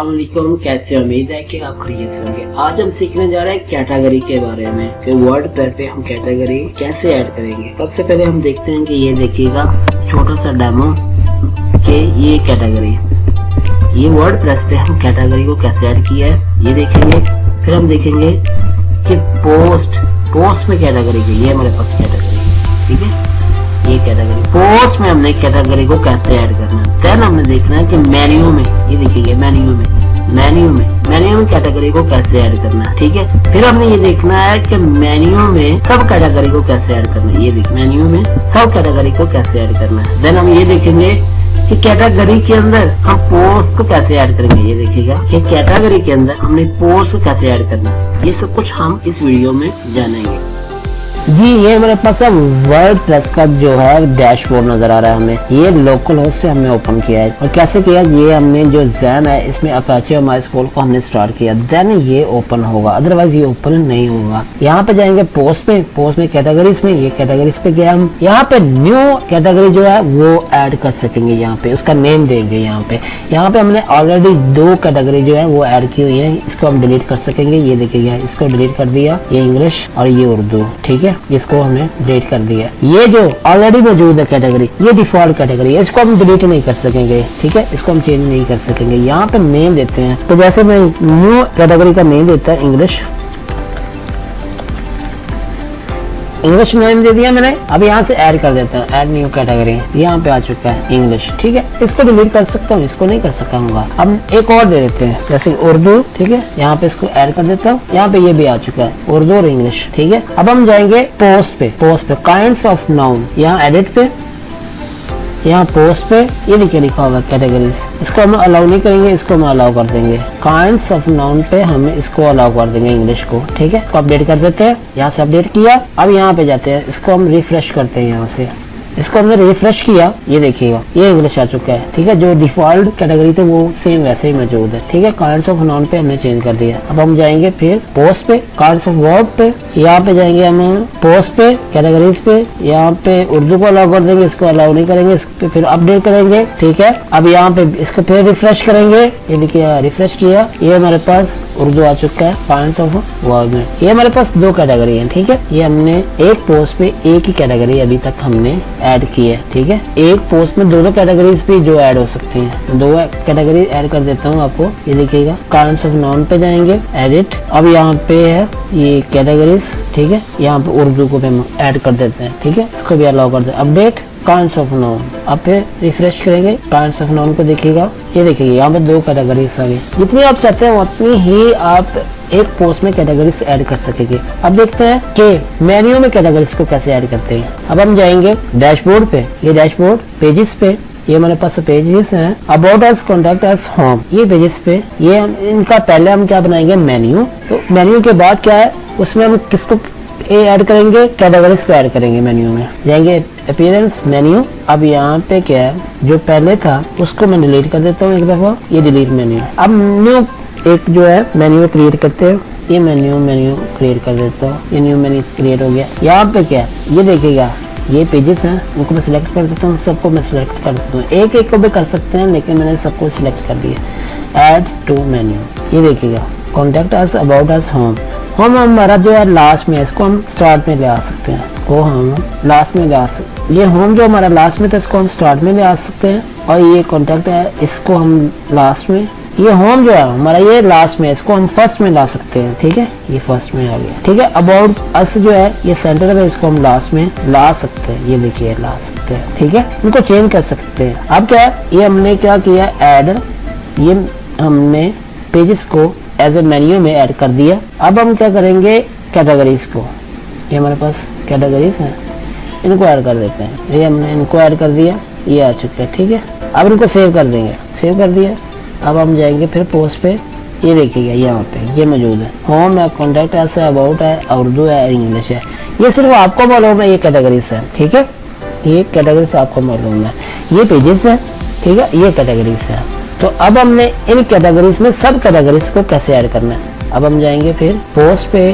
अस्सलाम वालेकुम। कैसे उम्मीद है कि आप खैरियत से होंगे। आज हम सीखने जा रहे हैं कैटेगरी के बारे में कि वर्डप्रेस पे हम कैटेगरी कैसे ऐड करेंगे। सबसे पहले हम देखते हैं कि ये देखिएगा छोटा सा डेमो के ये कैटेगरी, ये वर्डप्रेस पे हम कैटेगरी को कैसे ऐड किया है ये देखेंगे। फिर हम देखेंगे कि पोस्ट में कैटेगरी की ये हमारे पास कैटेगरी, ठीक है। ये कैटेगरी पोस्ट में हमने कैटेगरी को कैसे ऐड करना है। देन हमने देखना है कि मेन्यू में, ये देखिए मेन्यू में कैटेगरी को कैसे ऐड करना है, ठीक है। फिर हमने ये देखना है कि मेन्यू में सब कैटेगरी को कैसे ऐड करना है। ये देखिए मेन्यू में सब कैटेगरी को कैसे ऐड करना है। देन हम ये देखेंगे कि कैटेगरी के अंदर हम पोस्ट को कैसे ऐड करेंगे। ये देखिएगा कि कैटेगरी के अंदर हमने पोस्ट को कैसे ऐड करना है। ये सब कुछ हम इस वीडियो में जानेंगे। जी ये हमारे पास वर्डप्रेस का जो है डैशबोर्ड नजर आ रहा है हमें। ये लोकल होस्ट से हमने ओपन किया है और कैसे किया, ये हमने जो ज़ैन है इसमें अपाचे और माइस्क्रोल को हमने स्टार्ट किया, देन ये ओपन होगा, अदरवाइज ये ओपन नहीं होगा। यहाँ पे जाएंगे पोस्ट में कैटेगरीज में, ये कैटेगरीज पे गया हम। यहाँ पे न्यू कैटेगरी जो है वो ऐड कर सकेंगे, यहाँ पे उसका नेम देंगे। यहाँ पे हमने ऑलरेडी 2 कैटेगरी जो है वो ऐड की हुई है, इसको हम डिलीट कर सकेंगे। ये देखिएगा इसको डिलीट कर दिया, ये इंग्लिश और ये उर्दू, ठीक है। इसको हमने डिलीट कर दिया। ये जो ऑलरेडी मौजूद है कैटेगरी, ये डिफॉल्ट कैटेगरी है, इसको हम डिलीट नहीं कर सकेंगे, ठीक है। इसको हम चेंज नहीं कर सकेंगे। यहाँ पे नेम देते हैं, तो जैसे मैं न्यू कैटेगरी का नेम देता है इंग्लिश नेम दे दिया मैंने। अब यहाँ से ऐड कर देता हूँ, ऐड न्यू कैटेगरी, यहाँ पे आ चुका है इंग्लिश, ठीक है। इसको डिलीट कर सकता हूँ, इसको नहीं कर सकूंगा। अब एक और दे देते हैं जैसे उर्दू, ठीक है। यहाँ पे इसको ऐड कर देता हूँ, यहाँ पे ये भी आ चुका है उर्दू और इंग्लिश, ठीक है। अब हम जाएंगे पोस्ट पे काइंड्स ऑफ नाउन, यहाँ एडिट पे, यहाँ पोस्ट पे ये देखिए लिखा हुआ है कैटेगरीज, इसको हम अलाउ नहीं करेंगे, इसको हम अलाउ कर देंगे। काइंड्स ऑफ नाउन पे हम इसको अलाउ कर देंगे इंग्लिश को, ठीक है। इसको अपडेट कर देते हैं, यहाँ से अपडेट किया। अब यहाँ पे जाते हैं, इसको हम रिफ्रेश करते हैं। यहाँ से इसको हमने रिफ्रेश किया, ये देखिएगा ये इंग्लिश आ चुका है, ठीक है। जो डिफॉल्ट कैटेगरी थे वो सेम वैसे ही मौजूद है, ठीक है। काइंड्स ऑफ नाउन पे हमने चेंज कर दिया। अब हम जाएंगे फिर पोस्ट पे, काइंड्स ऑफ वर्ब पे, यहाँ पे जाएंगे हम पोस्ट पे कैटेगरीज पे, यहाँ पे उर्दू को अलाउ कर देंगे, इसको अलाउ नहीं करेंगे, इस पे फिर अपडेट करेंगे, ठीक है। अब यहाँ पे इसको फिर रिफ्रेश करेंगे, ये देखिए रिफ्रेश किया, ये हमारे पास उर्दू आ चुका है काइंड्स ऑफ वर्ब में। ये हमारे पास 2 कैटेगरी है, ठीक है। ये हमने एक पोस्ट पे एक ही कैटेगरी अभी तक हमने ऐड की है, ठीक है। एक पोस्ट में 2 कैटेगरीज भी जो ऐड हो सकती हैं। 2 कैटेगरी ऐड कर देता हूँ आपको, ये देखिएगा काइंड्स ऑफ नाउन पे जाएंगे, एडिट। अब यहाँ पे है ये कैटेगरीज, ठीक है। यहाँ पे उर्दू को भी हम ऐड कर देते हैं, ठीक है। इसको भी अलाउ कर दें, अपडेट काइंड्स ऑफ नाउन। अब फिर रिफ्रेश करेंगे, काइंड्स ऑफ नाउन को देखिएगा, ये देखिए यहाँ पे 2 कैटेगरीज आ गई। जितनी आप चाहते हैं उतनी ही आप एक पोस्ट में कैटेगरीज ऐड कर सकेंगे। अब देखते हैं कि मेन्यू में कैटेगरीज को कैसे ऐड करते हैं। अब हम जाएंगे डैशबोर्ड पे, ये डैशबोर्ड पेजेस पे, ये हमारे पास पेजेस हैं। About us, contact us, home, ये पेजेस पे, ये इनका पहले हम क्या बनाएंगे मेन्यू। तो मेन्यू के बाद क्या है, उसमें हम किसको ऐड करेंगे, कैटेगरीज को ऐड करेंगे। मेन्यू में जाएंगे अपीयरेंस मेन्यू। अब यहाँ पे क्या है, जो पहले था उसको मैं डिलीट कर देता हूँ एक दफा, ये डिलीट मेन्यू। अब न्यू एक जो है मेन्यू क्रिएट करते हैं, ये मेन्यू क्रिएट कर देता हूँ, ये न्यू मेन्यू क्रिएट हो गया। यहाँ पे क्या है, ये देखिएगा ये पेजेस हैं, उनको मैं सिलेक्ट कर देता हूँ, सबको मैं सिलेक्ट कर देता हूँ। एक को भी कर सकते हैं लेकिन मैंने सबको सिलेक्ट कर दिया। ऐड टू मेन्यू, ये देखिएगा contact us, about us, home हमारा जो है लास्ट में है, इसको हम स्टार्ट में ले आ सकते हैं, वो हम लास्ट में ले आ सकते। ये होम जो हमारा लास्ट में था इसको हम स्टार्ट में ले आ सकते हैं, और ये कॉन्टैक्ट है इसको हम लास्ट में, ये होम जो है हमारा ये लास्ट में, इसको हम फर्स्ट में ला सकते हैं, ठीक है। ये फर्स्ट में आ गया, ठीक है। अबाउट अस जो है ये सेंटर में, इसको हम लास्ट में ला सकते हैं, ये देखिए ला सकते हैं, ठीक है। इनको चेंज कर सकते हैं। अब क्या है, ये हमने क्या किया ऐड, ये हमने पेजेस को एज ए मेन्यू में ऐड कर दिया। अब हम क्या करेंगे कैटेगरीज को, ये हमारे पास कैटेगरीज हैं, इनको ऐड कर देते हैं। ये हमने इनको ऐड कर दिया, ये आ चुका है, ठीक है। अब इनको सेव कर देंगे, सेव कर दिया। अब हम जाएंगे फिर पोस्ट पे, ये देखिएगा यहाँ पे ये मौजूद है, होम है, कॉन्टैक्ट है, अबाउट है, उर्दू है, इंग्लिश है। ये सिर्फ आपको मालूम है, ये कैटेगरीज है, ठीक है। ये कैटेगरीज आपको मालूम है, ये पेजेस है, ठीक है, ये कैटेगरीज है। तो अब हमने इन कैटेगरीज में सब कैटेगरीज को कैसे ऐड करना है। अब हम जाएंगे फिर पोस्ट पे,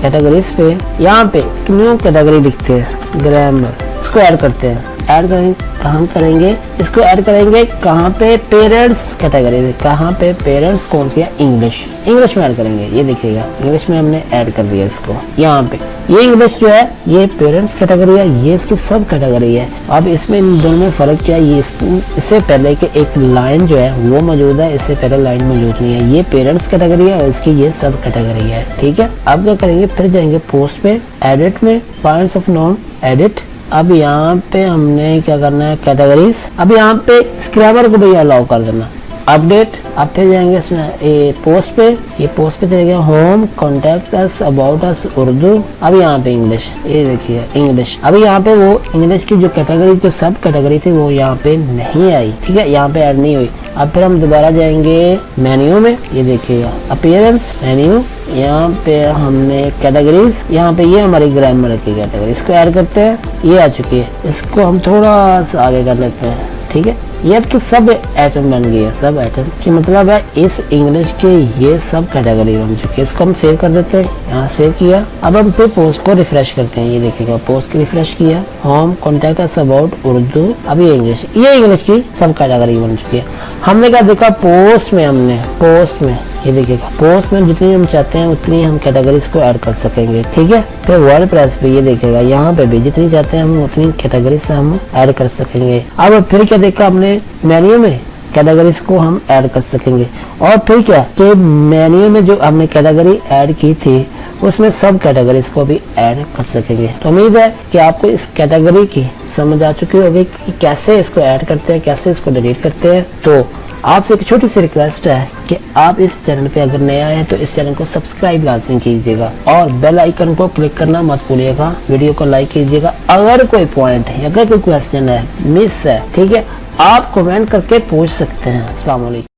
कैटेगरीज पे, यहाँ पे न्यू कैटेगरी लिखते हैं ग्रामर, इसको ऐड करते हैं। ऐड करेंगे, कहाँ करेंगे इसको ऐड करेंगे, कहाँ पे, पेरेंट्स कैटेगरी। कहाँ पे, पेरेंट्स कौन सी है, इंग्लिश, इंग्लिश में ऐड करेंगे। ये देखिएगा इंग्लिश में हमने ऐड कर दिया इसको यहाँ पे। ये इंग्लिश जो है ये पेरेंट्स कैटेगरी है, ये इसकी सब कैटेगरी है। अब इसमें इन दोनों में फर्क क्या है, ये इससे पहले के एक लाइन जो है वो मौजूद है, इससे पहले लाइन मौजूद नहीं है। ये पेरेंट्स कैटेगरी है और इसकी ये सब कैटेगरी है, ठीक है। अब क्या करेंगे, फिर जाएंगे पोस्ट पे, एडिट में, पॉइंट्स ऑफ नोन, एडिट। अब यहाँ पे हमने क्या करना है, कैटेगरीज। अब यहाँ पे स्क्रैबर को भी अलाउ कर देना, अपडेट। अब फिर जाएंगे इसमें पोस्ट पे, ये पोस्ट पे चले गए, home, contact us, about us, Urdu. अब यहाँ पे इंग्लिश, ये देखिए इंग्लिश। अब यहाँ पे वो इंग्लिश की जो कैटेगरी, जो सब कैटेगरी थी वो यहाँ पे नहीं आई, ठीक है, यहाँ पे ऐड नहीं हुई। अब फिर हम दोबारा जाएंगे मेन्यू में, ये देखिएगा अपीयरेंस, मेन्यू, यहाँ पे हमने कैटेगरीज, यहाँ पे ये हमारी ग्रामर की कैटेगरी, इसको ऐड करते हैं, ये आ चुकी है। इसको हम थोड़ा सा आगे कर लेते हैं, ठीक है। ये आपकी सब आइटम बन गई है, सब आइटम की मतलब है इस इंग्लिश के ये सब कैटेगरी बन चुकी है। इसको हम सेव कर देते हैं, यहाँ सेव किया। अब हम फिर पोस्ट को रिफ्रेश करते हैं, ये देखिएगा पोस्ट की रिफ्रेश किया, home, contact us, about, Urdu. अब ये इंग्लिश की सब कैटेगरी बन चुकी है। हमने क्या देखा, पोस्ट में हमने, पोस्ट में ये देखिएगा, पोस्ट में जितनी हम चाहते हैं उतनी हम कैटेगरीज को ऐड कर सकेंगे, ठीक है। फिर वर्डप्रेस पे ये देखिएगा, यहाँ पे भी जितनी चाहते हैं हम उतनी कैटेगरी से हम ऐड कर सकेंगे। अब फिर क्या देखा हमने, मेन्यू में कैटेगरीज को हम ऐड कर सकेंगे। और फिर क्या कि मेन्यू में जो हमने कैटेगरी ऐड की थी उसमें सब कैटेगरीज को भी ऐड कर सकेंगे। तो उम्मीद है कि आपको इस कैटेगरी की समझ आ चुकी होगी कि कैसे इसको ऐड करते हैं, कैसे इसको डिलीट करते हैं। तो आपसे एक छोटी सी रिक्वेस्ट है कि आप इस चैनल पे अगर नए आए हैं तो इस चैनल को सब्सक्राइब लाजमी कीजिएगा और बेल आइकन को क्लिक करना मत भूलिएगा। वीडियो को लाइक कीजिएगा। अगर कोई पॉइंट है, अगर कोई क्वेश्चन है, मिस है, ठीक है, आप कमेंट करके पूछ सकते हैं। अस्सलाम वालेकुम।